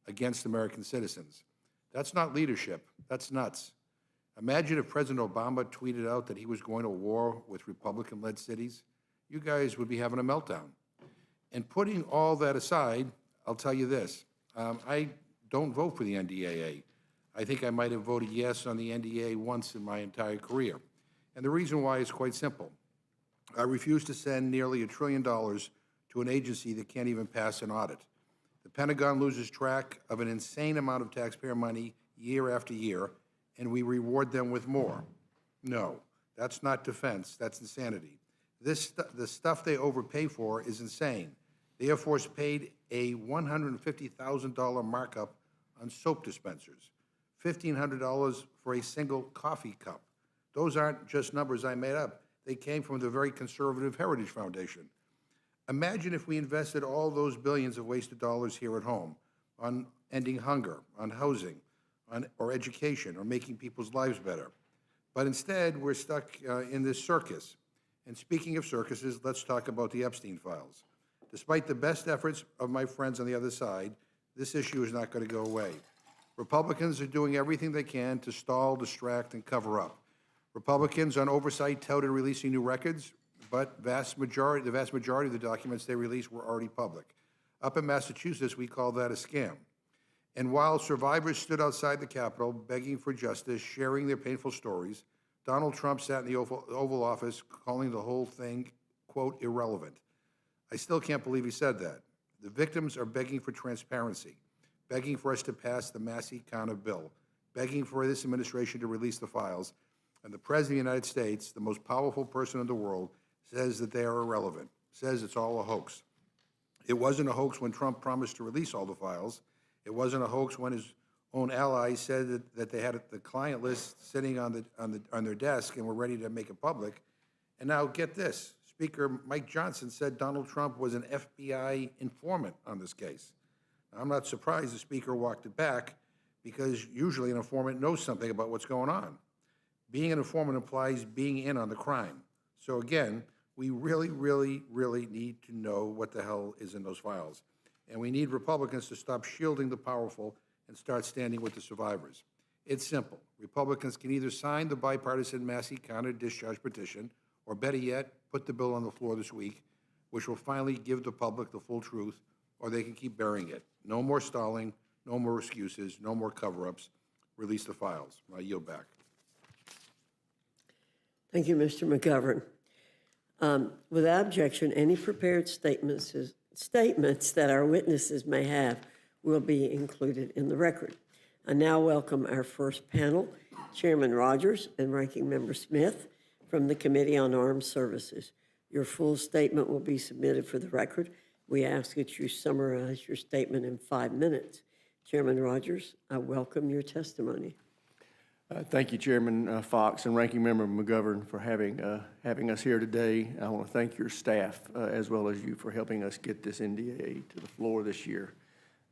against American citizens. That's not leadership. That's nuts. Imagine if President Obama tweeted out that he was going to war with Republican-led cities. You guys would be having a meltdown. And putting all that aside, I'll tell you this. I don't vote for the NDAA. I think I might have voted yes on the NDAA once in my entire career. And the reason why is quite simple. I refuse to send nearly $1 trillion to an agency that can't even pass an audit. The Pentagon loses track of an insane amount of taxpayer money year after year, and we reward them with more. No, that's not defense, that's insanity. The stuff they overpay for is insane. The Air Force paid a $150,000 markup on soap dispensers, $1,500 for a single coffee cup. Those aren't just numbers I made up. They came from the very conservative Heritage Foundation. Imagine if we invested all those billions of wasted dollars here at home on ending hunger, on housing, or education, or making people's lives better. But instead, we're stuck in this circus. And speaking of circuses, let's talk about the Epstein files. Despite the best efforts of my friends on the other side, this issue is not going to go away. Republicans are doing everything they can to stall, distract, and cover up. Republicans on Oversight touted releasing new records, but the vast majority of the documents they released were already public. Up in Massachusetts, we call that a scam. And while survivors stood outside the Capitol begging for justice, sharing their painful stories, Donald Trump sat in the Oval Office calling the whole thing, quote, irrelevant. I still can't believe he said that. The victims are begging for transparency, begging for us to pass the Massey Connor bill, begging for this administration to release the files, and the President of the United States, the most powerful person in the world, says that they are irrelevant, says it's all a hoax. It wasn't a hoax when Trump promised to release all the files. It wasn't a hoax when his own allies said that they had the client list sitting on their desk and were ready to make it public. And now get this, Speaker Mike Johnson said Donald Trump was an FBI informant on this case. Now, I'm not surprised the Speaker walked it back because usually an informant knows something about what's going on. Being an informant implies being in on the crime. So again, we really, really, really need to know what the hell is in those files. And we need Republicans to stop shielding the powerful and start standing with the survivors. It's simple. Republicans can either sign the bipartisan Massey Connor discharge petition, or better yet, put the bill on the floor this week, which will finally give the public the full truth, or they can keep burying it. No more stalling, no more excuses, no more cover-ups. Release the files. I yield back. Thank you, Mr. McGovern. Without objection, any prepared statements that our witnesses may have will be included in the record. I now welcome our first panel, Chairman Rogers and Ranking Member Smith from the Committee on Armed Services. Your full statement will be submitted for the record. We ask that you summarize your statement in 5 minutes. Chairman Rogers, I welcome your testimony. Thank you, Chairman Fox and Ranking Member McGovern, for having us here today. I want to thank your staff as well as you for helping us get this NDAA to the floor this year.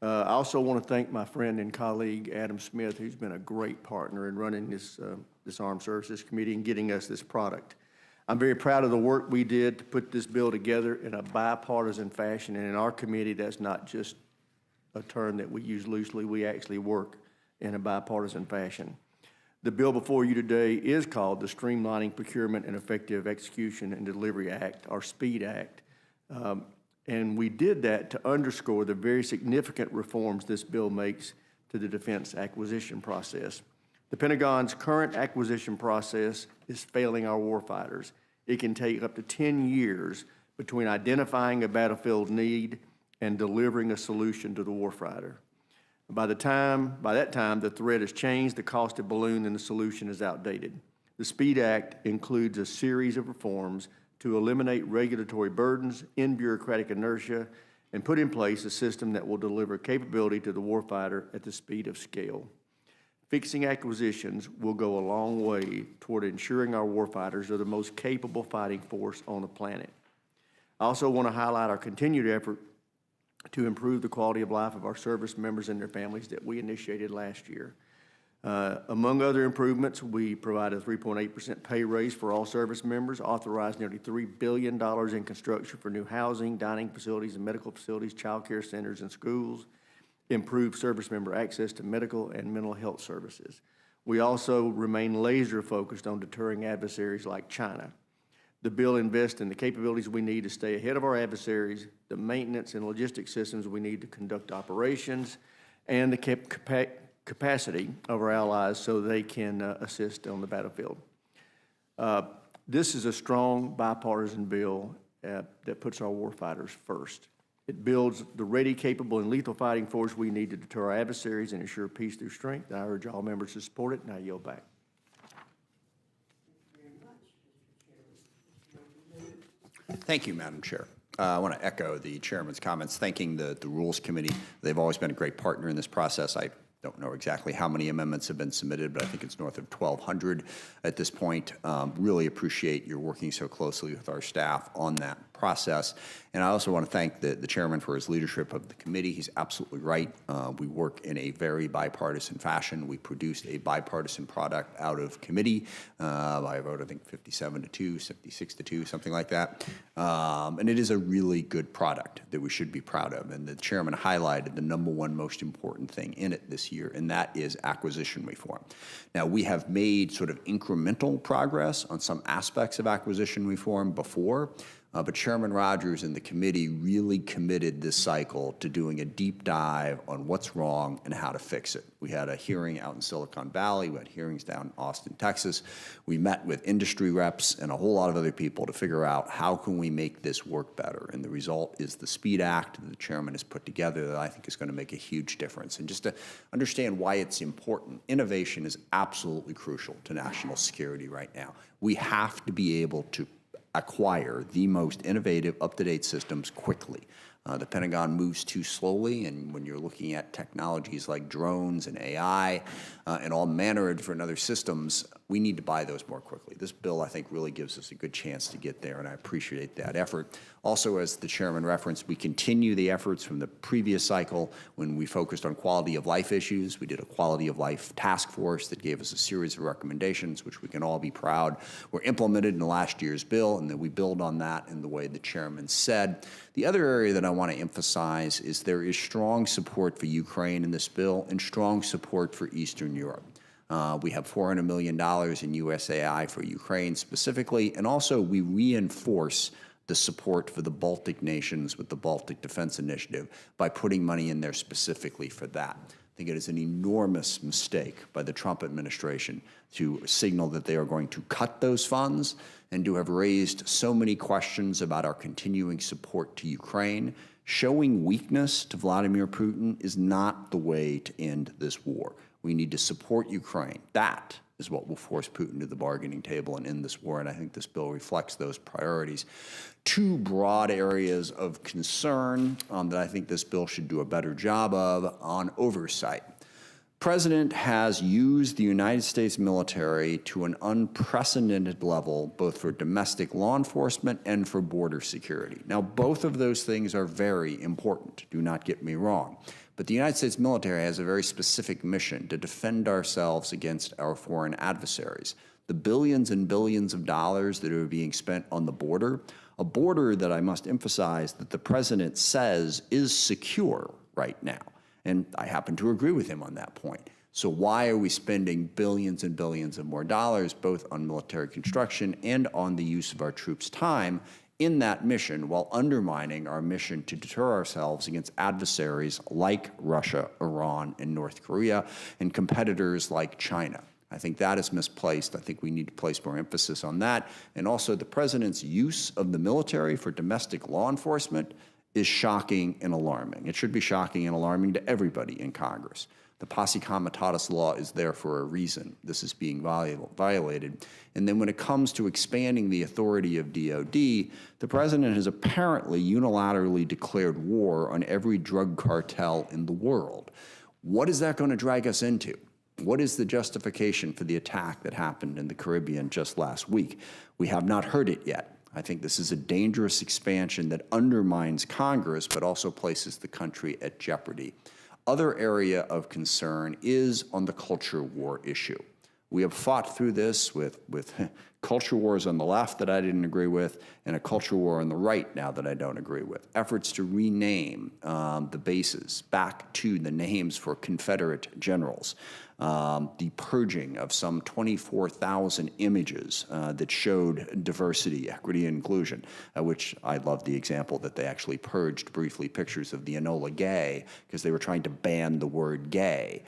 I also want to thank my friend and colleague Adam Smith, who's been a great partner in running this Armed Services Committee and getting us this product. I'm very proud of the work we did to put this bill together in a bipartisan fashion, and in our committee, that's not just a term that we use loosely. We actually work in a bipartisan fashion. The bill before you today is called the Streamlining, Procurement, and Effective Execution and Delivery Act, or SPEED Act. And we did that to underscore the very significant reforms this bill makes to the defense acquisition process. The Pentagon's current acquisition process is failing our warfighters. It can take up to 10 years between identifying a battlefield need and delivering a solution to the warfighter. By that time, the threat has changed, the cost of balloon, and the solution is outdated. The SPEED Act includes a series of reforms to eliminate regulatory burdens, end bureaucratic inertia, and put in place a system that will deliver capability to the warfighter at the speed of scale. Fixing acquisitions will go a long way toward ensuring our warfighters are the most capable fighting force on the planet. I also want to highlight our continued effort to improve the quality of life of our service members and their families that we initiated last year. Among other improvements, we provided a 3.8% pay raise for all service members, authorized nearly $3 billion in construction for new housing, dining facilities and medical facilities, child care centers and schools, improve service member access to medical and mental health services. We also remain laser-focused on deterring adversaries like China. The bill invests in the capabilities we need to stay ahead of our adversaries, the maintenance and logistics systems we need to conduct operations, and the capacity of our allies so they can assist on the battlefield. This is a strong bipartisan bill that puts our warfighters first. It builds the ready, capable, and lethal fighting force we need to deter our adversaries and ensure peace through strength. I urge all members to support it, and I yield back. Thank you, Madam Chair. I want to echo the chairman's comments, thanking the Rules Committee. They've always been a great partner in this process. I don't know exactly how many amendments have been submitted, but I think it's north of 1,200 at this point. Really appreciate your working so closely with our staff on that process. And I also want to thank the chairman for his leadership of the committee. He's absolutely right. We work in a very bipartisan fashion. We produced a bipartisan product out of committee by a vote, I think 57-2, 76-2, something like that. And it is a really good product that we should be proud of. And the chairman highlighted the #1 most important thing in it this year, and that is acquisition reform. Now, we have made sort of incremental progress on some aspects of acquisition reform before, but Chairman Rogers and the committee really committed this cycle to doing a deep dive on what's wrong and how to fix it. We had a hearing out in Silicon Valley. We had hearings down in Austin, Texas. We met with industry reps and a whole lot of other people to figure out how can we make this work better. And the result is the SPEED Act that the chairman has put together that I think is going to make a huge difference. And just to understand why it's important, innovation is absolutely crucial to national security right now. We have to be able to acquire the most innovative, up-to-date systems quickly. The Pentagon moves too slowly, and when you're looking at technologies like drones and AI and all manner of different other systems, we need to buy those more quickly. This bill, I think, really gives us a good chance to get there, and I appreciate that effort. Also, as the chairman referenced, we continue the efforts from the previous cycle when we focused on quality of life issues. We did a quality of life task force that gave us a series of recommendations, which we can all be proud were implemented in last year's bill, and that we build on that in the way the chairman said. The other area that I want to emphasize is there is strong support for Ukraine in this bill and strong support for Eastern Europe. We have $400 million in USAI for Ukraine specifically, and also we reinforce the support for the Baltic nations with the Baltic Defense Initiative by putting money in there specifically for that. I think it is an enormous mistake by the Trump administration to signal that they are going to cut those funds and to have raised so many questions about our continuing support to Ukraine. Showing weakness to Vladimir Putin is not the way to end this war. We need to support Ukraine. That is what will force Putin to the bargaining table and end this war, and I think this bill reflects those priorities. Two broad areas of concern that I think this bill should do a better job of on oversight. The President has used the United States military to an unprecedented level, both for domestic law enforcement and for border security. Now, both of those things are very important, do not get me wrong. But the United States military has a very specific mission to defend ourselves against our foreign adversaries. The billions and billions of dollars that are being spent on the border, a border that I must emphasize that the President says is secure right now. And I happen to agree with him on that point. So why are we spending billions and billions of more dollars, both on military construction and on the use of our troops' time in that mission, while undermining our mission to deter ourselves against adversaries like Russia, Iran, and North Korea, and competitors like China? I think that is misplaced. I think we need to place more emphasis on that. And also the President's use of the military for domestic law enforcement is shocking and alarming. It should be shocking and alarming to everybody in Congress. The Posse Comitatus law is there for a reason. This is being violated. And then when it comes to expanding the authority of DOD, the President has apparently unilaterally declared war on every drug cartel in the world. What is that going to drag us into? What is the justification for the attack that happened in the Caribbean just last week? We have not heard it yet. I think this is a dangerous expansion that undermines Congress, but also places the country at jeopardy. Other area of concern is on the culture war issue. We have fought through this with culture wars on the left that I didn't agree with, and a culture war on the right now that I don't agree with. Efforts to rename the bases back to the names for Confederate generals. The purging of some 24,000 images that showed diversity, equity, and inclusion, which I love the example that they actually purged briefly pictures of the Enola Gay because they were trying to ban the word gay.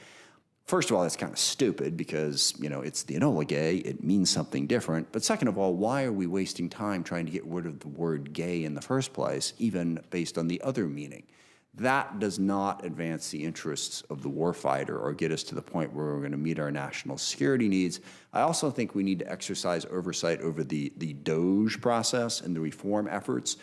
First of all, that's kind of stupid because, you know, it's the Enola Gay, it means something different. But second of all, why are we wasting time trying to get rid of the word gay in the first place, even based on the other meaning? That does not advance the interests of the warfighter or get us to the point where we're going to meet our national security needs. I also think we need to exercise oversight over the DOGE process and the reform efforts.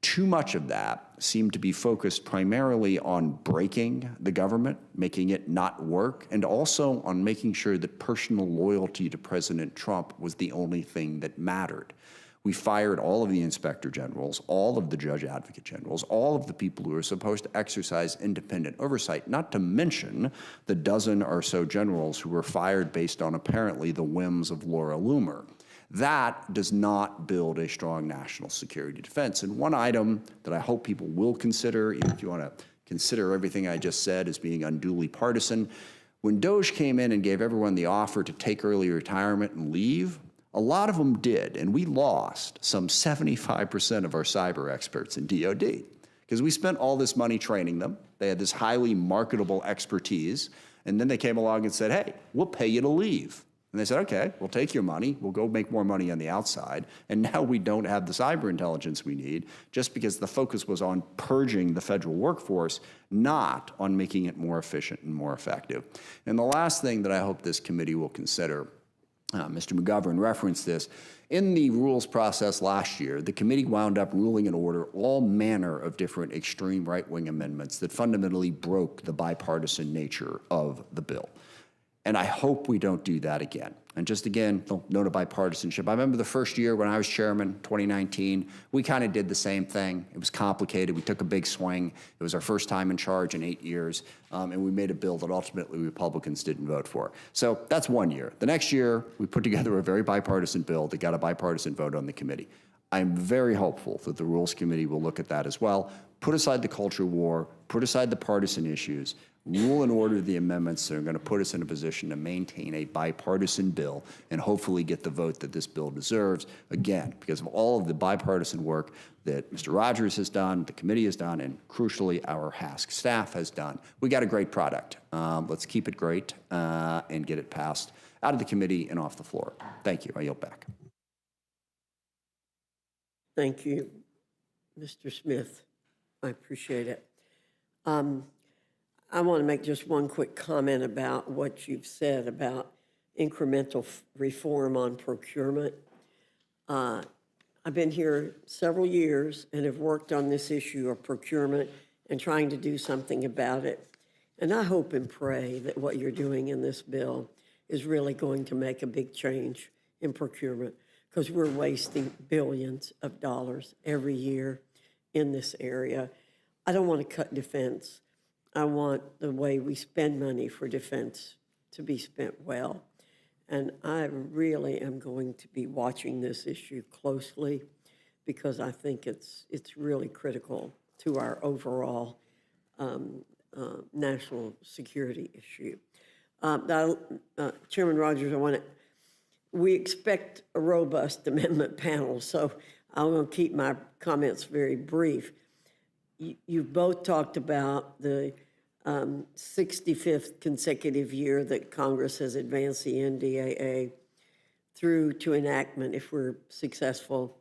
Too much of that seemed to be focused primarily on breaking the government, making it not work, and also on making sure that personal loyalty to President Trump was the only thing that mattered. We fired all of the inspector generals, all of the judge advocate generals, all of the people who are supposed to exercise independent oversight, not to mention the dozen or so generals who were fired based on apparently the whims of Laura Loomer. That does not build a strong national security defense. And one item that I hope people will consider, even if you want to consider everything I just said as being unduly partisan, when DOGE came in and gave everyone the offer to take early retirement and leave, a lot of them did, and we lost some 75% of our cyber experts in DOD because we spent all this money training them. They had this highly marketable expertise, and then they came along and said, hey, we'll pay you to leave. And they said, okay, we'll take your money, we'll go make more money on the outside, and now we don't have the cyber intelligence we need just because the focus was on purging the federal workforce, not on making it more efficient and more effective. And the last thing that I hope this committee will consider, Mr. McGovern referenced this, in the rules process last year, the committee wound up ruling in order all manner of different extreme right-wing amendments that fundamentally broke the bipartisan nature of the bill. And I hope we don't do that again. And just again, note of bipartisanship. I remember the first year when I was chairman, 2019, we kind of did the same thing. It was complicated. We took a big swing. It was our first time in charge in 8 years. And we made a bill that ultimately Republicans didn't vote for. So that's 1 year. The next year, we put together a very bipartisan bill that got a bipartisan vote on the committee. I'm very hopeful that the Rules Committee will look at that as well. Put aside the culture war, put aside the partisan issues, rule and order the amendments that are going to put us in a position to maintain a bipartisan bill and hopefully get the vote that this bill deserves, again, because of all of the bipartisan work that Mr. Rogers has done, the committee has done, and crucially, our HASC staff has done. We got a great product. Let's keep it great and get it passed out of the committee and off the floor. Thank you. I yield back. Thank you, Mr. Smith. I appreciate it. I want to make just one quick comment about what you've said about incremental reform on procurement. I've been here several years and have worked on this issue of procurement and trying to do something about it. And I hope and pray that what you're doing in this bill is really going to make a big change in procurement, because we're wasting billions of dollars every year in this area. I don't want to cut defense. I want the way we spend money for defense to be spent well. And I really am going to be watching this issue closely because I think it's really critical to our overall national security issue. Chairman Rogers, we expect a robust amendment panel, so I'm going to keep my comments very brief. You've both talked about the 65th consecutive year that Congress has advanced the NDAA through to enactment if we're successful.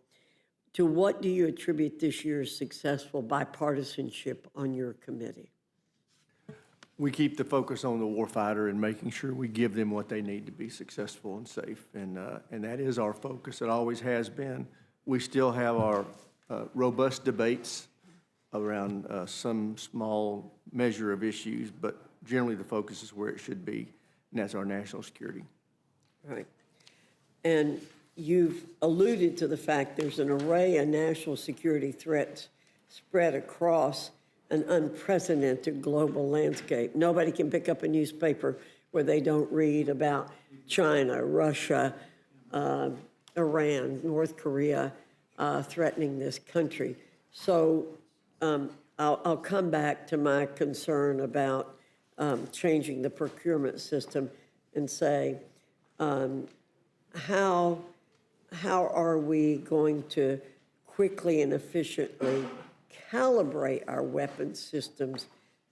To what do you attribute this year's successful bipartisanship on your committee? We keep the focus on the warfighter and making sure we give them what they need to be successful and safe. And that is our focus. It always has been. We still have our robust debates around some small measure of issues, but generally the focus is where it should be, and that's our national security. Right. And you've alluded to the fact there's an array of national security threats spread across an unprecedented global landscape. Nobody can pick up a newspaper where they don't read about China, Russia, Iran, North Korea threatening this country. So I'll come back to my concern about changing the procurement system and say, how are we going to quickly and efficiently calibrate our weapons systems,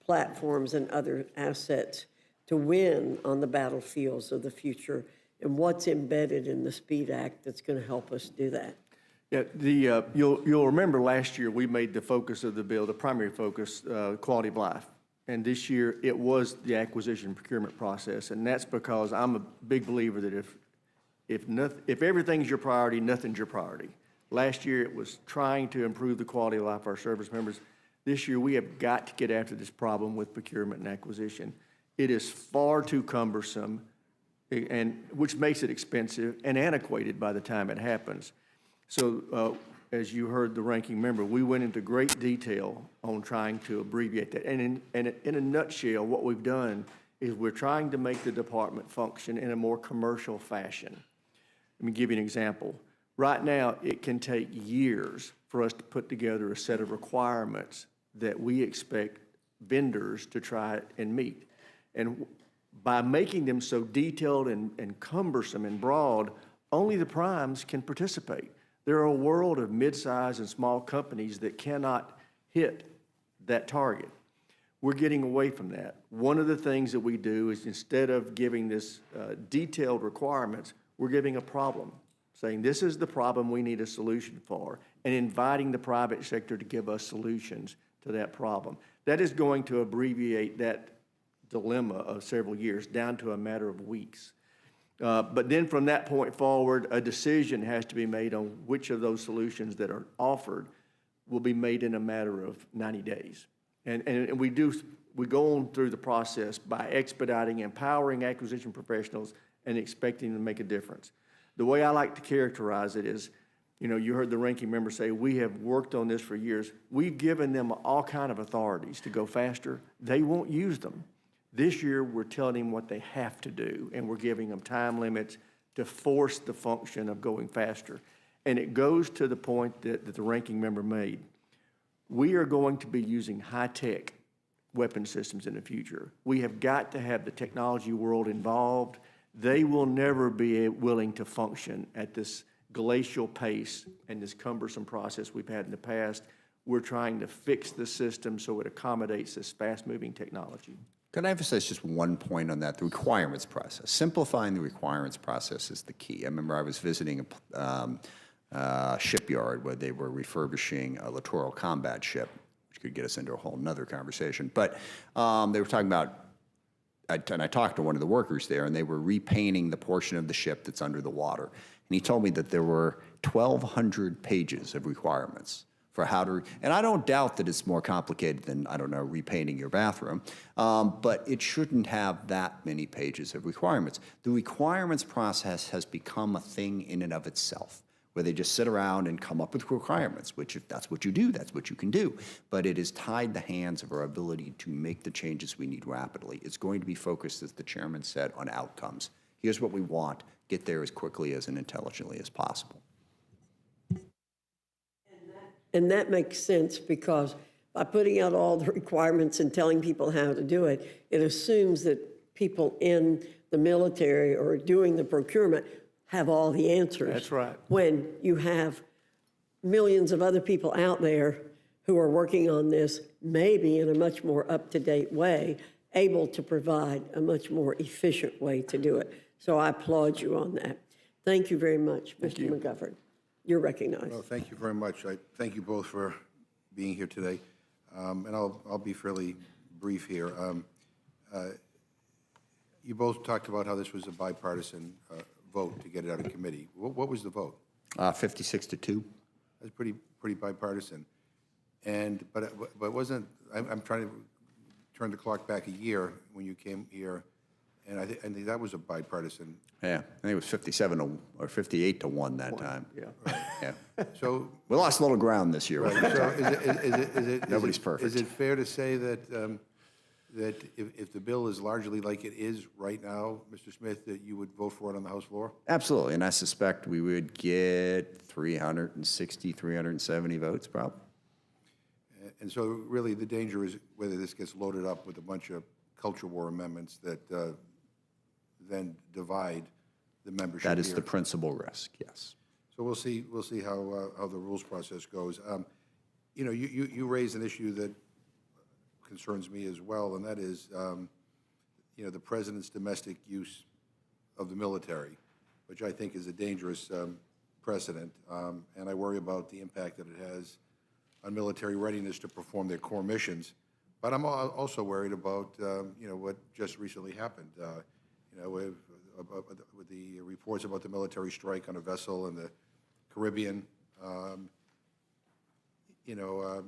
platforms, and other assets to win on the battlefields of the future, and what's embedded in the SPEED Act that's going to help us do that? Yeah, you'll remember last year we made the focus of the bill, the primary focus, quality of life. And this year it was the acquisition procurement process, and that's because I'm a big believer that if everything's your priority, nothing's your priority. Last year it was trying to improve the quality of life of our service members. This year we have got to get after this problem with procurement and acquisition. It is far too cumbersome, and which makes it expensive and antiquated by the time it happens. So as you heard the ranking member, we went into great detail on trying to abbreviate that. And in a nutshell, what we've done is we're trying to make the department function in a more commercial fashion. Let me give you an example. Right now, it can take years for us to put together a set of requirements that we expect vendors to try and meet. And by making them so detailed and cumbersome and broad, only the primes can participate. There are a world of mid-sized and small companies that cannot hit that target. We're getting away from that. One of the things that we do is instead of giving this detailed requirements, we're giving a problem, saying this is the problem we need a solution for, and inviting the private sector to give us solutions to that problem. That is going to abbreviate that dilemma of several years down to a matter of weeks. But then from that point forward, a decision has to be made on which of those solutions that are offered will be made in a matter of 90 days. And we go on through the process by expediting, empowering acquisition professionals and expecting them to make a difference. The way I like to characterize it is, you know, you heard the ranking member say, we have worked on this for years. We've given them all kind of authorities to go faster. They won't use them. This year, we're telling them what they have to do, and we're giving them time limits to force the function of going faster. And it goes to the point that the ranking member made. We are going to be using high-tech weapon systems in the future. We have got to have the technology world involved. They will never be willing to function at this glacial pace and this cumbersome process we've had in the past. We're trying to fix the system so it accommodates this fast-moving technology. Could I emphasize just one point on that, the requirements process? Simplifying the requirements process is the key. I remember I was visiting a shipyard where they were refurbishing a littoral combat ship, which could get us into a whole nother conversation. But they were talking about, and I talked to one of the workers there, and they were repainting the portion of the ship that's under the water. And he told me that there were 1,200 pages of requirements for how to, and I don't doubt that it's more complicated than, I don't know, repainting your bathroom, but it shouldn't have that many pages of requirements. The requirements process has become a thing in and of itself, where they just sit around and come up with requirements, which if that's what you do, that's what you can do. But it has tied the hands of our ability to make the changes we need rapidly. It's going to be focused, as the chairman said, on outcomes. Here's what we want, get there as quickly as and intelligently as possible. And that makes sense because by putting out all the requirements and telling people how to do it, it assumes that people in the military or doing the procurement have all the answers. That's right. When you have millions of other people out there who are working on this, maybe in a much more up-to-date way, able to provide a much more efficient way to do it. So I applaud you on that. Thank you very much, Mr. McGovern. You're recognized. Well, thank you very much. I thank you both for being here today. And I'll be fairly brief here. You both talked about how this was a bipartisan vote to get it out of committee. What was the vote? 56-2. That's pretty bipartisan. But wasn't, I'm trying to turn the clock back a year when you came here, and I think that was a bipartisan. Yeah, I think it was 57 or 58-1 that time. Yeah. Yeah. So We lost a little ground this year. right, so is it Nobody's perfect. Is it fair to say that that if the bill is largely like it is right now, Mr. Smith, that you would vote for it on the House floor? Absolutely, and I suspect we would get 360, 370 votes probably. And so really the danger is whether this gets loaded up with a bunch of culture war amendments that then divide the membership That is here. the principal risk, yes. So we'll see how the rules process goes. You know, you raise an issue that concerns me as well, and that is, you know, the president's domestic use of the military, which I think is a dangerous precedent, and I worry about the impact that it has on military readiness to perform their core missions. But I'm also worried about, you know, what just recently happened. You know, with the reports about the military strike on a vessel in the Caribbean. You know,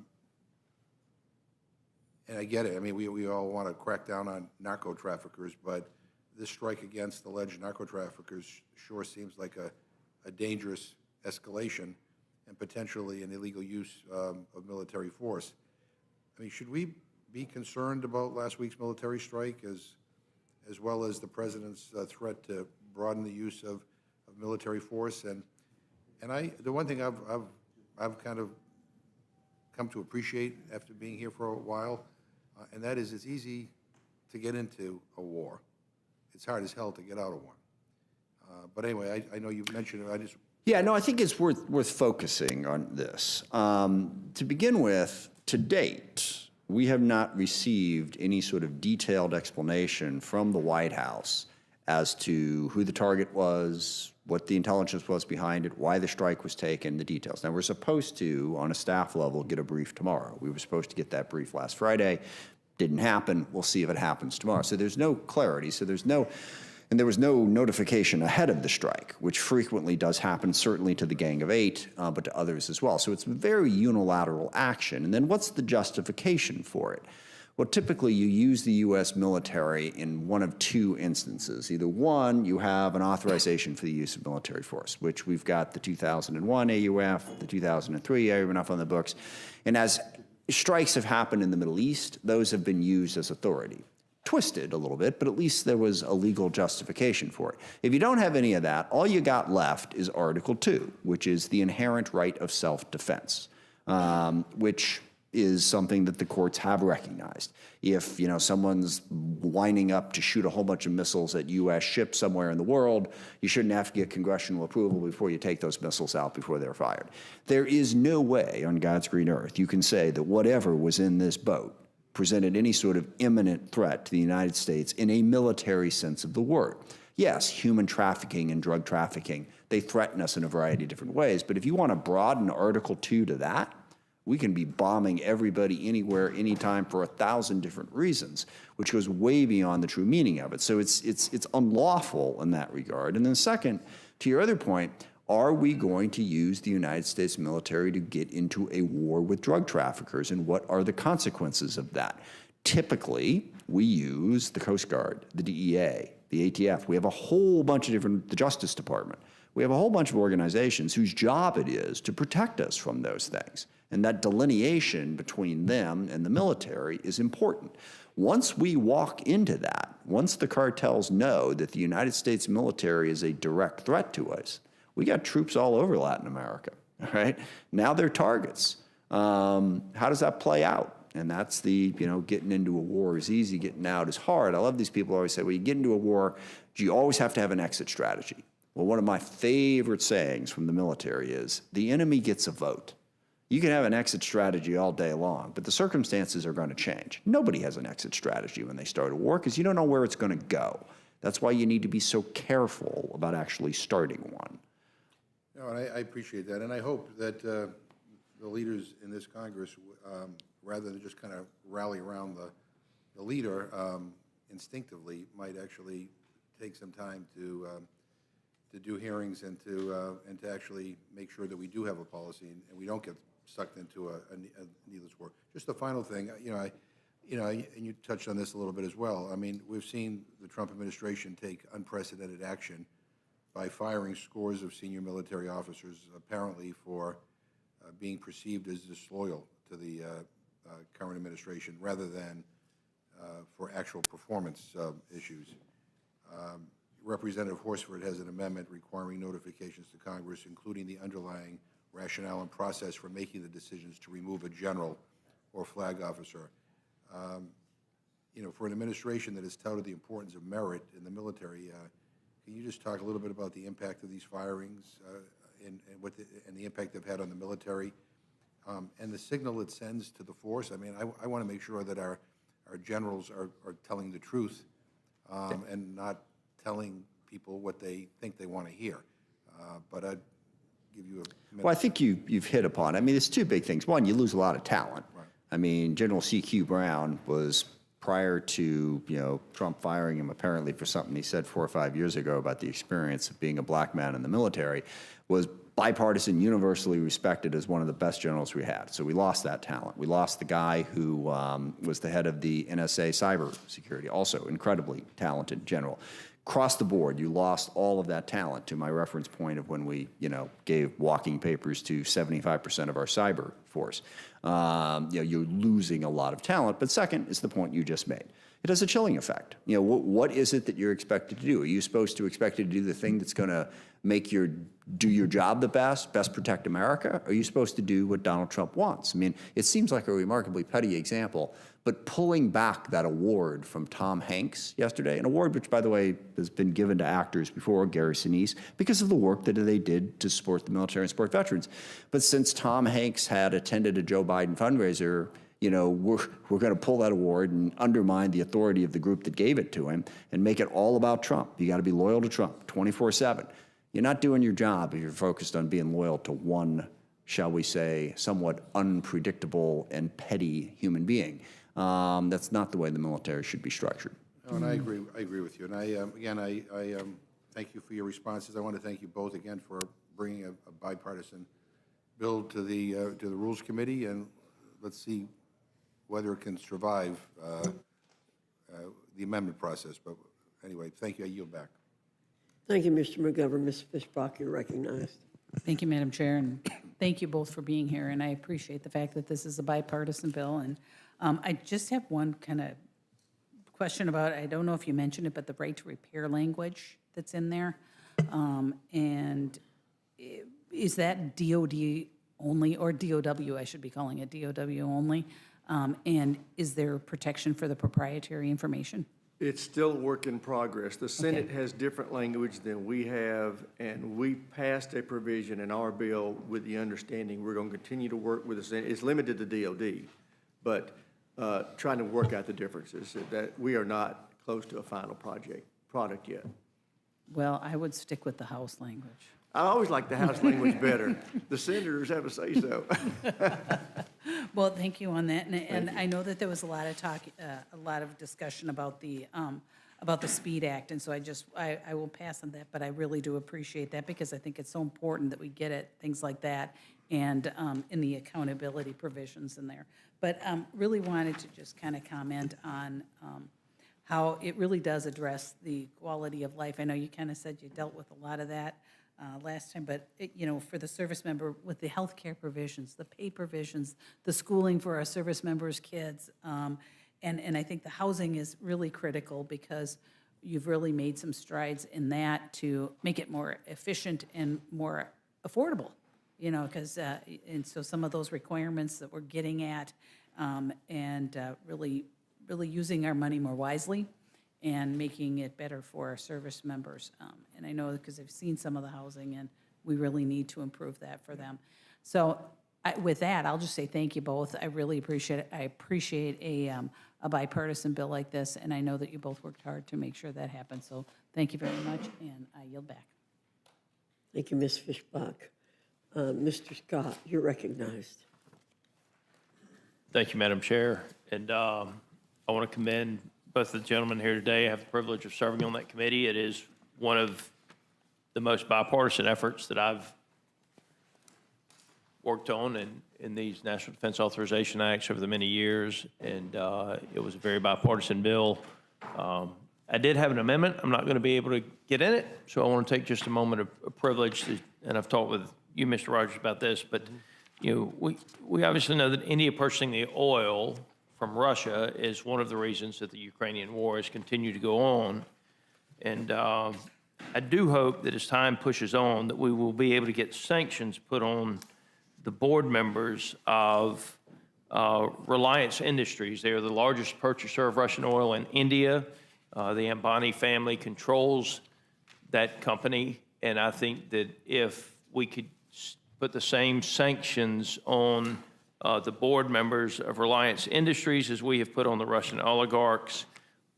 and I get it. I mean, we all want to crack down on narco traffickers, but this strike against alleged narco traffickers sure seems like a dangerous escalation and potentially an illegal use of military force. I mean, should we be concerned about last week's military strike as well as the president's threat to broaden the use of military force? And the one thing I've kind of come to appreciate after being here for a while, and that is it's easy to get into a war. It's hard as hell to get out of one. But anyway, I know you mentioned it. Yeah, no, I think it's worth focusing on this. To begin with, to date, we have not received any sort of detailed explanation from the White House as to who the target was, what the intelligence was behind it, why the strike was taken, the details. Now, we're supposed to, on a staff level, get a brief tomorrow. We were supposed to get that brief last Friday. Didn't happen. We'll see if it happens tomorrow. So there's no clarity. So there was no notification ahead of the strike, which frequently does happen, certainly to the Gang of Eight, but to others as well. So it's very unilateral action. And then what's the justification for it? Well, typically you use the U.S. military in one of two instances. Either one, you have an authorization for the use of military force, which we've got the 2001 AUF, the 2003 AUF on the books. And as strikes have happened in the Middle East, those have been used as authority. Twisted a little bit, but at least there was a legal justification for it. If you don't have any of that, all you got left is Article 2, which is the inherent right of self-defense, which is something that the courts have recognized. If, you know, someone's lining up to shoot a whole bunch of missiles at U.S. ships somewhere in the world, you shouldn't have to get congressional approval before you take those missiles out before they're fired. There is no way on God's green earth you can say that whatever was in this boat presented any sort of imminent threat to the United States in a military sense of the word. Yes, human trafficking and drug trafficking, they threaten us in a variety of different ways, but if you want to broaden Article 2 to that, we can be bombing everybody anywhere, anytime for 1,000 different reasons, which goes way beyond the true meaning of it. So it's unlawful in that regard. And then second, to your other point, are we going to use the United States military to get into a war with drug traffickers, and what are the consequences of that? Typically, we use the Coast Guard, the DEA, the ATF. We have a whole bunch of different, the Justice Department. We have a whole bunch of organizations whose job it is to protect us from those things. And that delineation between them and the military is important. Once we walk into that, once the cartels know that the United States military is a direct threat to us, we got troops all over Latin America, all right? Now they're targets. How does that play out? And that's the, you know, getting into a war is easy, getting out is hard. I love these people who always say, well, you get into a war, you always have to have an exit strategy. Well, one of my favorite sayings from the military is, the enemy gets a vote. You can have an exit strategy all day long, but the circumstances are going to change. Nobody has an exit strategy when they start a war because you don't know where it's going to go. That's why you need to be so careful about actually starting one. No, and I appreciate that, and I hope that the leaders in this Congress, rather than just kind of rally around the leader instinctively, might actually take some time to do hearings and to actually make sure that we do have a policy and we don't get sucked into a needless war. Just the final thing, and you touched on this a little bit as well. I mean, we've seen the Trump administration take unprecedented action by firing scores of senior military officers, apparently for being perceived as disloyal to the current administration, rather than for actual performance issues. Representative Horsford has an amendment requiring notifications to Congress, including the underlying rationale and process for making the decisions to remove a general or flag officer. You know, for an administration that has touted the importance of merit in the military, can you just talk a little bit about the impact of these firings and the impact they've had on the military and the signal it sends to the force? I mean, I want to make sure that our generals are telling the truth and not telling people what they think they want to hear. But I'd give you a minute. Well, I think you've hit upon, I mean, there's two big things. One, you lose a lot of talent. Right. I mean, General C.Q. Brown was, prior to, you know, Trump firing him apparently for something he said 4 or 5 years ago about the experience of being a black man in the military, was bipartisan, universally respected as one of the best generals we had. So we lost that talent. We lost the guy who was the head of the NSA cybersecurity, also incredibly talented general. Across the board, you lost all of that talent, to my reference point of when we, you know, gave walking papers to 75% of our cyber force. You know, you're losing a lot of talent. But second is the point you just made. It has a chilling effect. You know, what is it that you're expected to do? Are you supposed to expect to do the thing that's going to make do your job the best protect America? Or are you supposed to do what Donald Trump wants? I mean, it seems like a remarkably petty example, but pulling back that award from Tom Hanks yesterday, an award which, by the way, has been given to actors before, Gary Sinise, because of the work that they did to support the military and support veterans. But since Tom Hanks had attended a Joe Biden fundraiser, you know, we're going to pull that award and undermine the authority of the group that gave it to him and make it all about Trump. You got to be loyal to Trump 24/7. You're not doing your job if you're focused on being loyal to one, shall we say, somewhat unpredictable and petty human being. That's not the way the military should be structured. Oh, and I agree with you. And I thank you for your responses. I want to thank you both again for bringing a bipartisan bill to the Rules Committee, and let's see whether it can survive the amendment process. But anyway, thank you. I yield back. Thank you, Mr. McGovern. Ms. Fishbach, you're recognized. Thank you, Madam Chair, and thank you both for being here. And I appreciate the fact that this is a bipartisan bill. And I just have one kind of question about, I don't know if you mentioned it, but the right to repair language that's in there. And is that DOD only, or DOW, I should be calling it DOW only? And is there protection for the proprietary information? It's still a work in progress. The Senate has different language than we have, and we passed a provision in our bill with the understanding we're going to continue to work with the Senate. It's limited to DOD, but trying to work out the differences, that we are not close to a final product yet. Well, I would stick with the House language. I always like the House language better. The senators have a say-so. Well, thank you on that, and I know that there was a lot of talk, a lot of discussion about the SPEED Act, and so I will pass on that, but I really do appreciate that because I think it's so important that we get at things like that and in the accountability provisions in there. But really wanted to just kind of comment on how it really does address the quality of life. I know you kind of said you dealt with a lot of that last time, but you know, for the service member, with the health care provisions, the pay provisions, the schooling for our service members' kids, and I think the housing is really critical because you've really made some strides in that to make it more efficient and more affordable, you know, because, and so some of those requirements that we're getting at and really using our money more wisely and making it better for our service members. And I know because I've seen some of the housing, and we really need to improve that for them. So with that, I'll just say thank you both. I really appreciate it. I appreciate a bipartisan bill like this, and I know that you both worked hard to make sure that happens. So thank you very much, and I yield back. Thank you, Ms. Fishbach. Mr. Scott, you're recognized. Thank you, Madam Chair. And I want to commend both the gentlemen here today. I have the privilege of serving on that committee. It is one of the most bipartisan efforts that I've worked on in these National Defense Authorization Acts over the many years, and it was a very bipartisan bill. I did have an amendment. I'm not going to be able to get in it, so I want to take just a moment of privilege, and I've talked with you, Mr. Rogers, about this, but you know, we obviously know that India purchasing the oil from Russia is one of the reasons that the Ukrainian war has continued to go on. And I do hope that as time pushes on, that we will be able to get sanctions put on the board members of Reliance Industries. They are the largest purchaser of Russian oil in India. The Ambani family controls that company, and I think that if we could put the same sanctions on the board members of Reliance Industries as we have put on the Russian oligarchs,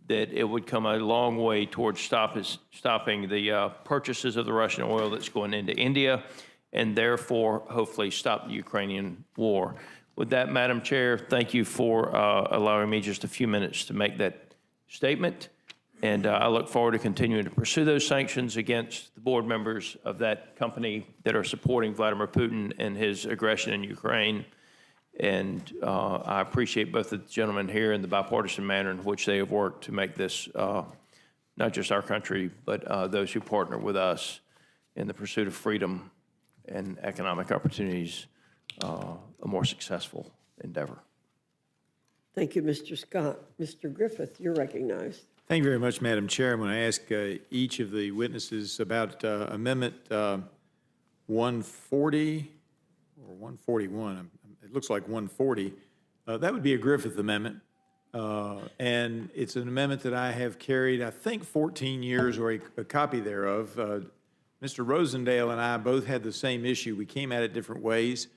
that it would come a long way towards stopping the purchases of the Russian oil that's going into India, and therefore hopefully stop the Ukrainian war. With that, Madam Chair, thank you for allowing me just a few minutes to make that statement. And I look forward to continuing to pursue those sanctions against the board members of that company that are supporting Vladimir Putin and his aggression in Ukraine. And I appreciate both the gentlemen here and the bipartisan manner in which they have worked to make this not just our country, but those who partner with us in the pursuit of freedom and economic opportunities a more successful endeavor. Thank you, Mr. Scott. Mr. Griffith, you're recognized. Thank you very much, Madam Chair. I'm going to ask each of the witnesses about Amendment 140 or 141. It looks like 140. That would be a Griffith amendment. And it's an amendment that I have carried, I think, 14 years, or a copy thereof. Mr. Rosendale and I both had the same issue. We came at it different ways.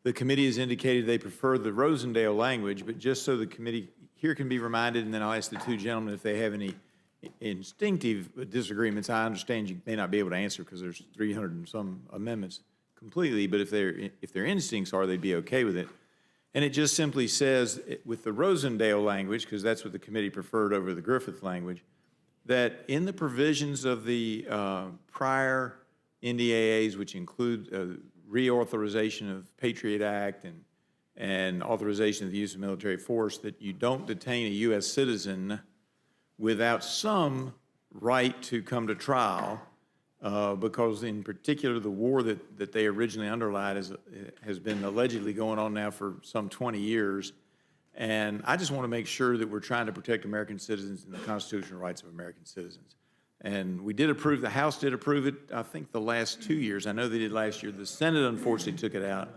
The committee has indicated they prefer the Rosendale language, but just so the committee here can be reminded, and then I'll ask the two gentlemen if they have any instinctive disagreements. I understand you may not be able to answer because there's 300 and some amendments completely, but if their instincts are, they'd be okay with it. And it just simply says, with the Rosendale language, because that's what the committee preferred over the Griffith language, that in the provisions of the prior NDAAs, which include reauthorization of Patriot Act and authorization of the use of military force, that you don't detain a U.S. citizen without some right to come to trial, because in particular the war that they originally underlied has been allegedly going on now for some 20 years. And I just want to make sure that we're trying to protect American citizens and the constitutional rights of American citizens. And we did approve, the House did approve it, I think, the last 2 years. I know they did last year. The Senate unfortunately took it out.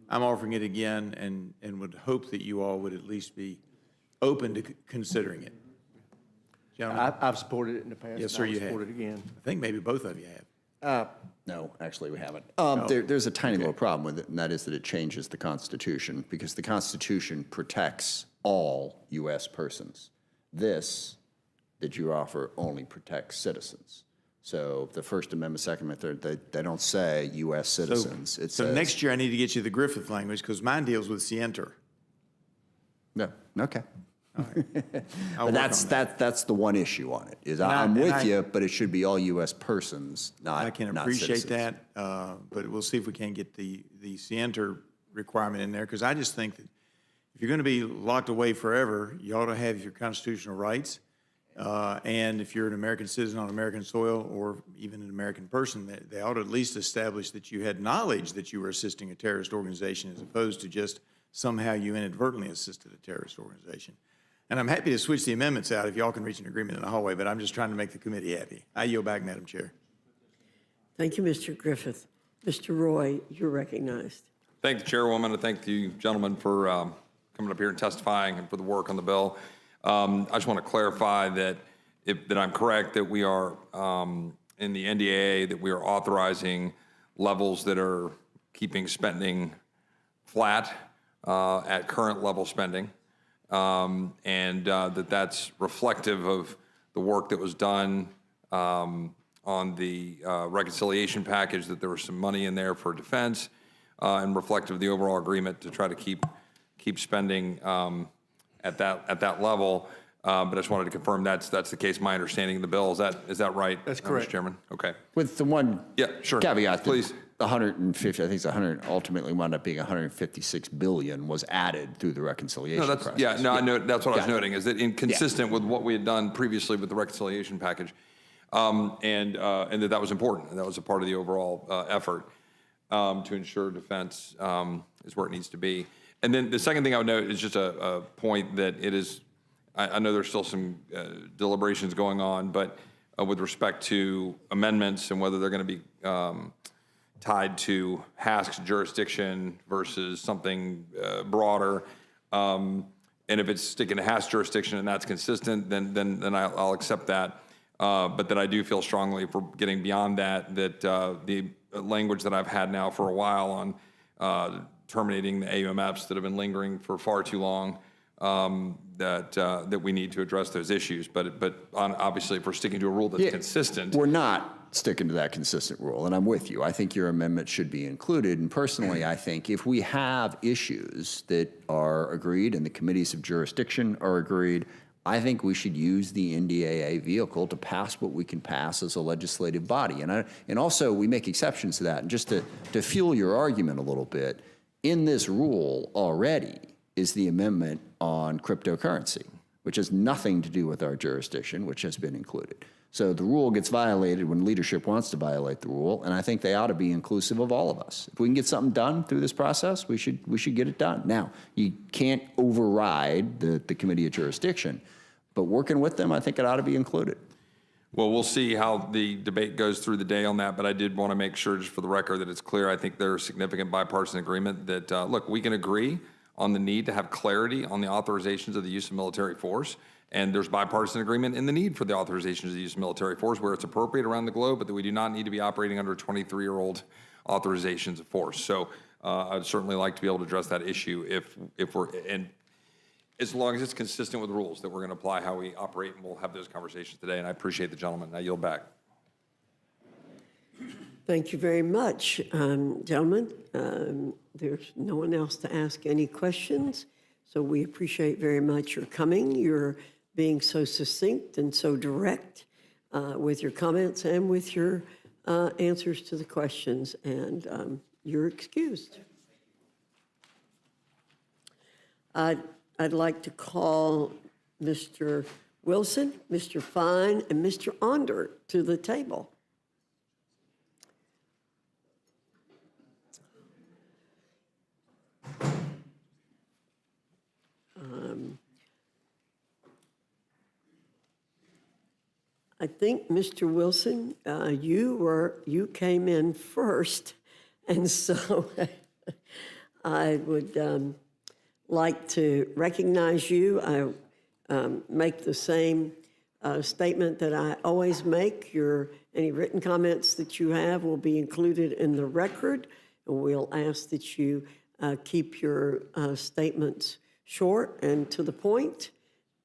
I'm offering it again and would hope that you all would at least be open to considering it. Gentlemen? I've supported it in the past. Yes, sir, you have. I'll support it again. I think maybe both of you have. No, actually, we haven't. There's a tiny little problem with it, and that is that it changes the Constitution, because the Constitution protects all U.S. persons. This that you offer only protects citizens. So the First Amendment, Second Amendment, Third, they don't say U.S. citizens. It So says, next year I need to get you the Griffith language because mine deals with Sienter. no, okay. I'll But work that's on that. that's the one issue on it, is And I'm and with you, but it should be all U.S. persons, not I can not appreciate citizens. that, but we'll see if we can get the Sienter requirement in there, because I just think that if you're going to be locked away forever, you ought to have your constitutional rights. And if you're an American citizen on American soil, or even an American person, they ought to at least establish that you had knowledge that you were assisting a terrorist organization, as opposed to just somehow you inadvertently assisted a terrorist organization. And I'm happy to switch the amendments out if y'all can reach an agreement in the hallway, but I'm just trying to make the committee happy. I yield back, Madam Chair. Thank you, Mr. Griffith. Mr. Roy, you're recognized. Thank the chairwoman, and thank you gentlemen for coming up here and testifying and for the work on the bill. I just want to clarify that that I'm correct, that we are in the NDAA, that we are authorizing levels that are keeping spending flat at current level spending, and that's reflective of the work that was done on the reconciliation package, that there was some money in there for defense, and reflective of the overall agreement to try to keep spending at that level. But I just wanted to confirm that's the case. My understanding of the bill, is that right? That's correct. Mr. Chairman. Okay. With the one Yeah, sure. caveat, that Please. 150, I think it's 100, ultimately wound up being 156 billion was added through the reconciliation No, process. that's I know that's what I was Got it. noting, is that inconsistent with what we had done previously with the reconciliation package, and that was important, and that was a part of the overall effort to ensure defense is where it needs to be. And then the second thing I would note is just a point that it is, I know there's still some deliberations going on, but with respect to amendments and whether they're going to be tied to HASC's jurisdiction versus something broader. And if it's sticking to HASC jurisdiction and that's consistent, then I'll accept that. But that I do feel strongly if we're getting beyond that, that the language that I've had now for a while on terminating the AUMFs that have been lingering for far too long, that we need to address those issues. But obviously, if we're sticking to a rule that's consistent. We're not sticking to that consistent rule, and I'm with you. I think your amendment should be included. And personally, I think if we have issues that are agreed and the committees of jurisdiction are agreed, I think we should use the NDAA vehicle to pass what we can pass as a legislative body. And also, we make exceptions to that. And just to fuel your argument a little bit, in this rule already is the amendment on cryptocurrency, which has nothing to do with our jurisdiction, which has been included. So the rule gets violated when leadership wants to violate the rule, and I think they ought to be inclusive of all of us. If we can get something done through this process, we should get it done. Now, you can't override the committee of jurisdiction, but working with them, I think it ought to be included. Well, we'll see how the debate goes through the day on that, but I did want to make sure, just for the record, that it's clear. I think there's significant bipartisan agreement that, look, we can agree on the need to have clarity on the authorizations of the use of military force, and there's bipartisan agreement in the need for the authorizations of the use of military force where it's appropriate around the globe, but that we do not need to be operating under 23-year-old authorizations of force. So I'd certainly like to be able to address that issue if we're, and as long as it's consistent with rules that we're going to apply how we operate, and we'll have those conversations today. And I appreciate the gentleman. I yield back. Thank you very much, gentlemen. There's no one else to ask any questions, so we appreciate very much your coming. You're being so succinct and so direct with your comments and with your answers to the questions, and you're excused. I'd like to call Mr. Wilson, Mr. Fine, and Mr. Onder to the table. I think, Mr. Wilson, you came in first, and so I would like to recognize you. I make the same statement that I always make. Any written comments that you have will be included in the record, and we'll ask that you keep your statements short and to the point.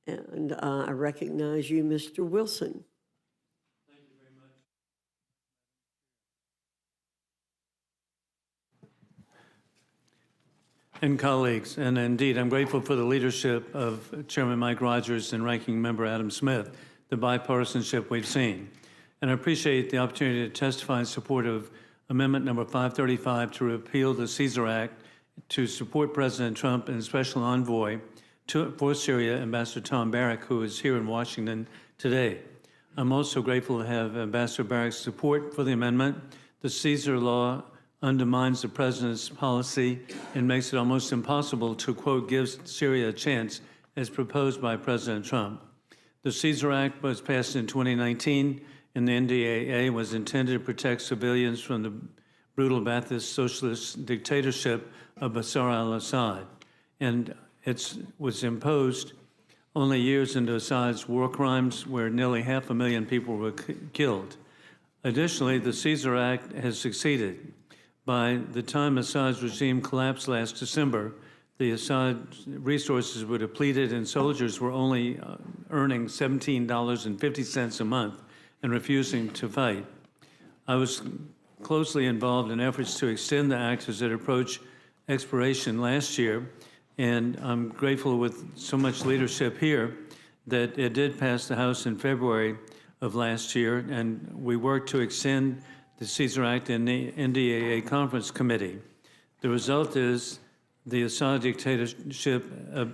And I recognize you, Mr. Wilson. And colleagues, and indeed, I'm grateful for the leadership of Chairman Mike Rogers and Ranking Member Adam Smith, the bipartisanship we've seen. And I appreciate the opportunity to testify in support of Amendment Number 535 to repeal the Caesar Act to support President Trump and Special Envoy for Syria, Ambassador Tom Barrack, who is here in Washington today. I'm also grateful to have Ambassador Barrack's support for the amendment. The Caesar law undermines the president's policy and makes it almost impossible to, quote, give Syria a chance as proposed by President Trump. The Caesar Act was passed in 2019, and the NDAA was intended to protect civilians from the brutal Ba'athist socialist dictatorship of Bashar al-Assad. And it was imposed only years into Assad's war crimes, where nearly 500,000 people were killed. Additionally, the Caesar Act has succeeded. By the time Assad's regime collapsed last December, the Assad resources were depleted and soldiers were only earning $17.50 a month and refusing to fight. I was closely involved in efforts to extend the act as it approached expiration last year, and I'm grateful with so much leadership here that it did pass the House in February of last year, and we worked to extend the Caesar Act in the NDAA Conference Committee. The result is the Assad dictatorship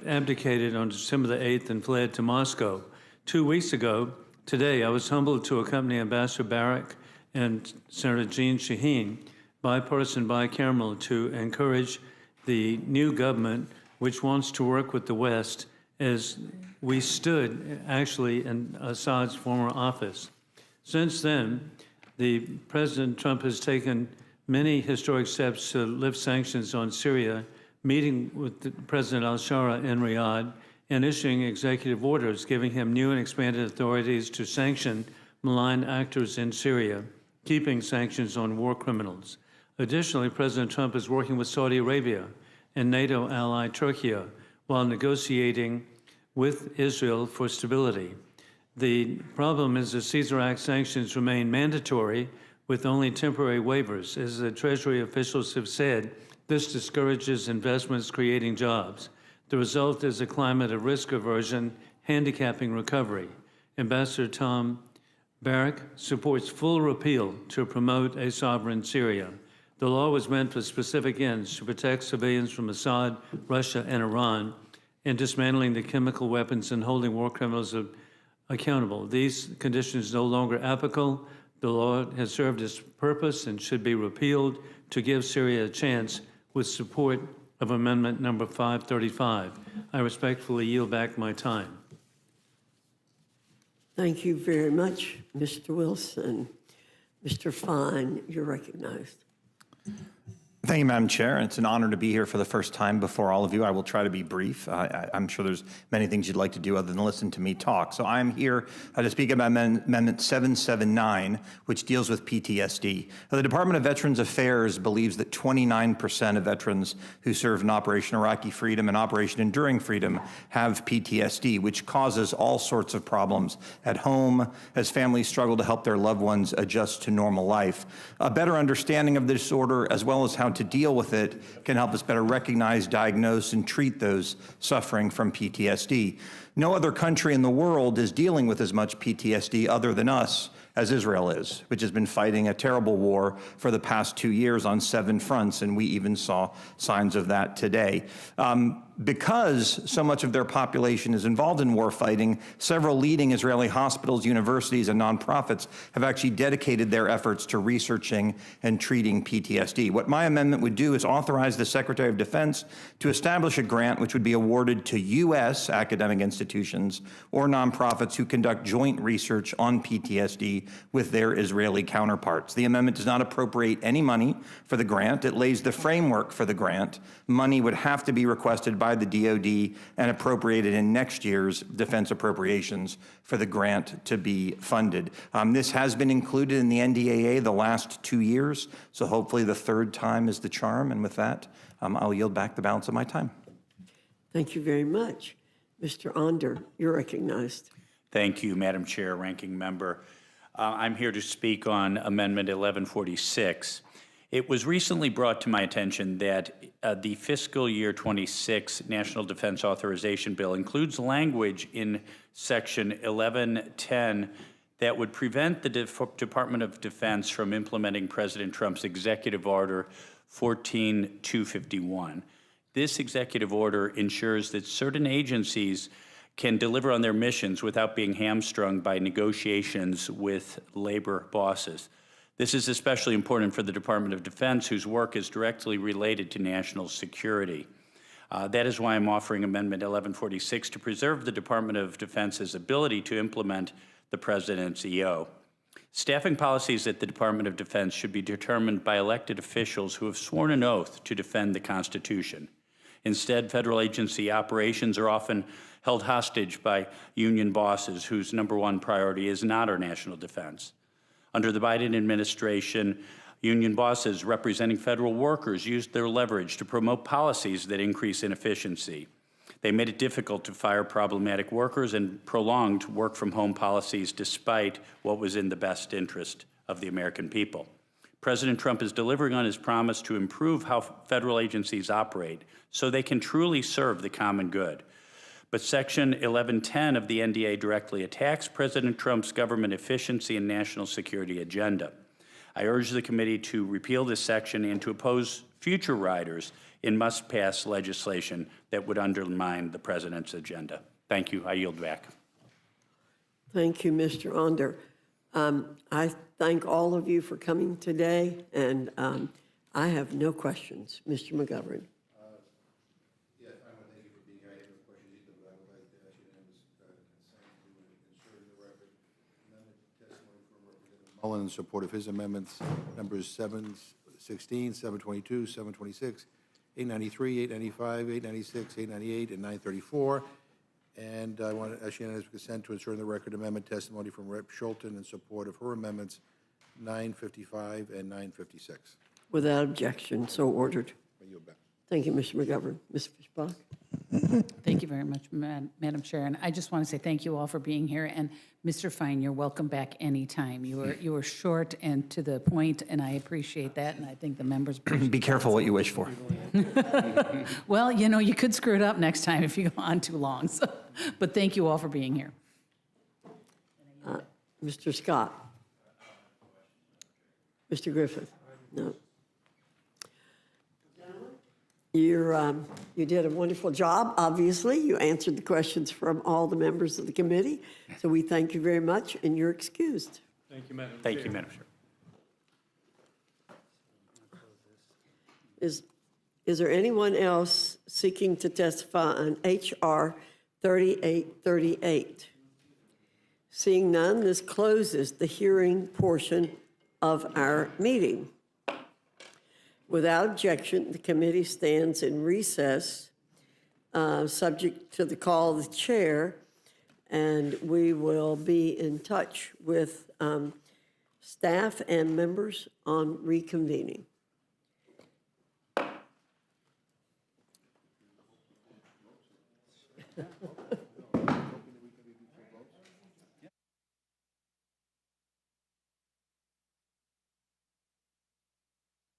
abdicated on December the 8th and fled to Moscow. 2 weeks ago, today, I was humbled to accompany Ambassador Barrack and Senator Jeanne Shaheen, bipartisan bicameral, to encourage the new government, which wants to work with the West, as we stood actually in Assad's former office. Since then, President Trump has taken many historic steps to lift sanctions on Syria, meeting with President al-Shara in Riyadh and issuing executive orders giving him new and expanded authorities to sanction malign actors in Syria, keeping sanctions on war criminals. Additionally, President Trump is working with Saudi Arabia and NATO ally Turkey while negotiating with Israel for stability. The problem is the Caesar Act sanctions remain mandatory with only temporary waivers. As the Treasury officials have said, this discourages investments creating jobs. The result is a climate of risk aversion, handicapping recovery. Ambassador Tom Barrack supports full repeal to promote a sovereign Syria. The law was meant for specific ends to protect civilians from Assad, Russia, and Iran, and dismantling the chemical weapons and holding war criminals accountable. These conditions no longer applicable. The law has served its purpose and should be repealed to give Syria a chance with support of Amendment number 535. I respectfully yield back my time. Thank you very much, Mr. Wilson. Mr. Fine, you're recognized. Thank you, Madam Chair. It's an honor to be here for the first time before all of you. I will try to be brief. I'm sure there's many things you'd like to do other than listen to me talk. So I'm here to speak about Amendment 779, which deals with PTSD. The Department of Veterans Affairs believes that 29% of veterans who served in Operation Iraqi Freedom and Operation Enduring Freedom have PTSD, which causes all sorts of problems at home as families struggle to help their loved ones adjust to normal life. A better understanding of the disorder, as well as how to deal with it, can help us better recognize, diagnose, and treat those suffering from PTSD. No other country in the world is dealing with as much PTSD other than us as Israel is, which has been fighting a terrible war for the past 2 years on 7 fronts, and we even saw signs of that today. Because so much of their population is involved in war fighting, several leading Israeli hospitals, universities, and nonprofits have actually dedicated their efforts to researching and treating PTSD. What my amendment would do is authorize the Secretary of Defense to establish a grant which would be awarded to U.S. academic institutions or nonprofits who conduct joint research on PTSD with their Israeli counterparts. The amendment does not appropriate any money for the grant. It lays the framework for the grant. Money would have to be requested by the DoD and appropriated in next year's defense appropriations for the grant to be funded. This has been included in the NDAA the last 2 years, so hopefully the third time is the charm. And with that, I'll yield back the balance of my time. Thank you very much. Mr. Onder, you're recognized. Thank you, Madam Chair, Ranking Member. I'm here to speak on Amendment 1146. It was recently brought to my attention that the fiscal year 26 National Defense Authorization Bill includes language in Section 1110 that would prevent the Department of Defense from implementing President Trump's Executive Order 14251. This executive order ensures that certain agencies can deliver on their missions without being hamstrung by negotiations with labor bosses. This is especially important for the Department of Defense, whose work is directly related to national security. That is why I'm offering Amendment 1146 to preserve the Department of Defense's ability to implement the President's EO. Staffing policies at the Department of Defense should be determined by elected officials who have sworn an oath to defend the Constitution. Instead, federal agency operations are often held hostage by union bosses whose #1 priority is not our national defense. Under the Biden administration, union bosses representing federal workers used their leverage to promote policies that increase inefficiency. They made it difficult to fire problematic workers and prolonged work-from-home policies despite what was in the best interest of the American people. President Trump is delivering on his promise to improve how federal agencies operate so they can truly serve the common good. But Section 1110 of the NDA directly attacks President Trump's government efficiency and national security agenda. I urge the committee to repeal this section and to oppose future riders in must-pass legislation that would undermine the President's agenda. Thank you. I yield back. Thank you, Mr. Onder. I thank all of you for coming today, and I have no questions. Mr. McGovern. Mullen in support of his amendments, numbers 716, 722, 726, 893, 895, 896, 898, and 934. And I want to ask unanimous consent to insert in the record amendment testimony from Rep. Schulten in support of her amendments 955 and 956. Without objection, so ordered. I yield back. Thank you, Mr. McGovern. Ms. Fishbach? Thank you very much, Madam Chair. And I just want to say thank you all for being here. And Mr. Fine, you're welcome back anytime. You were short and to the point, and I appreciate that, and I think the members appreciate Be careful what you wish for. Well, you know, you could screw it up next time if you go on too long. So, but thank you all for being here. Mr. Scott? Mr. Griffith? No. You did a wonderful job, obviously. You answered the questions from all the members of the committee. So we thank you very much, and you're excused. Thank you, Madam Chair. Thank you, Madam Chair. Is there anyone else seeking to testify on H.R. 3838? Seeing none, this closes the hearing portion of our meeting. Without objection, the committee stands in recess, subject to the call of the chair, and we will be in touch with staff and members on reconvening.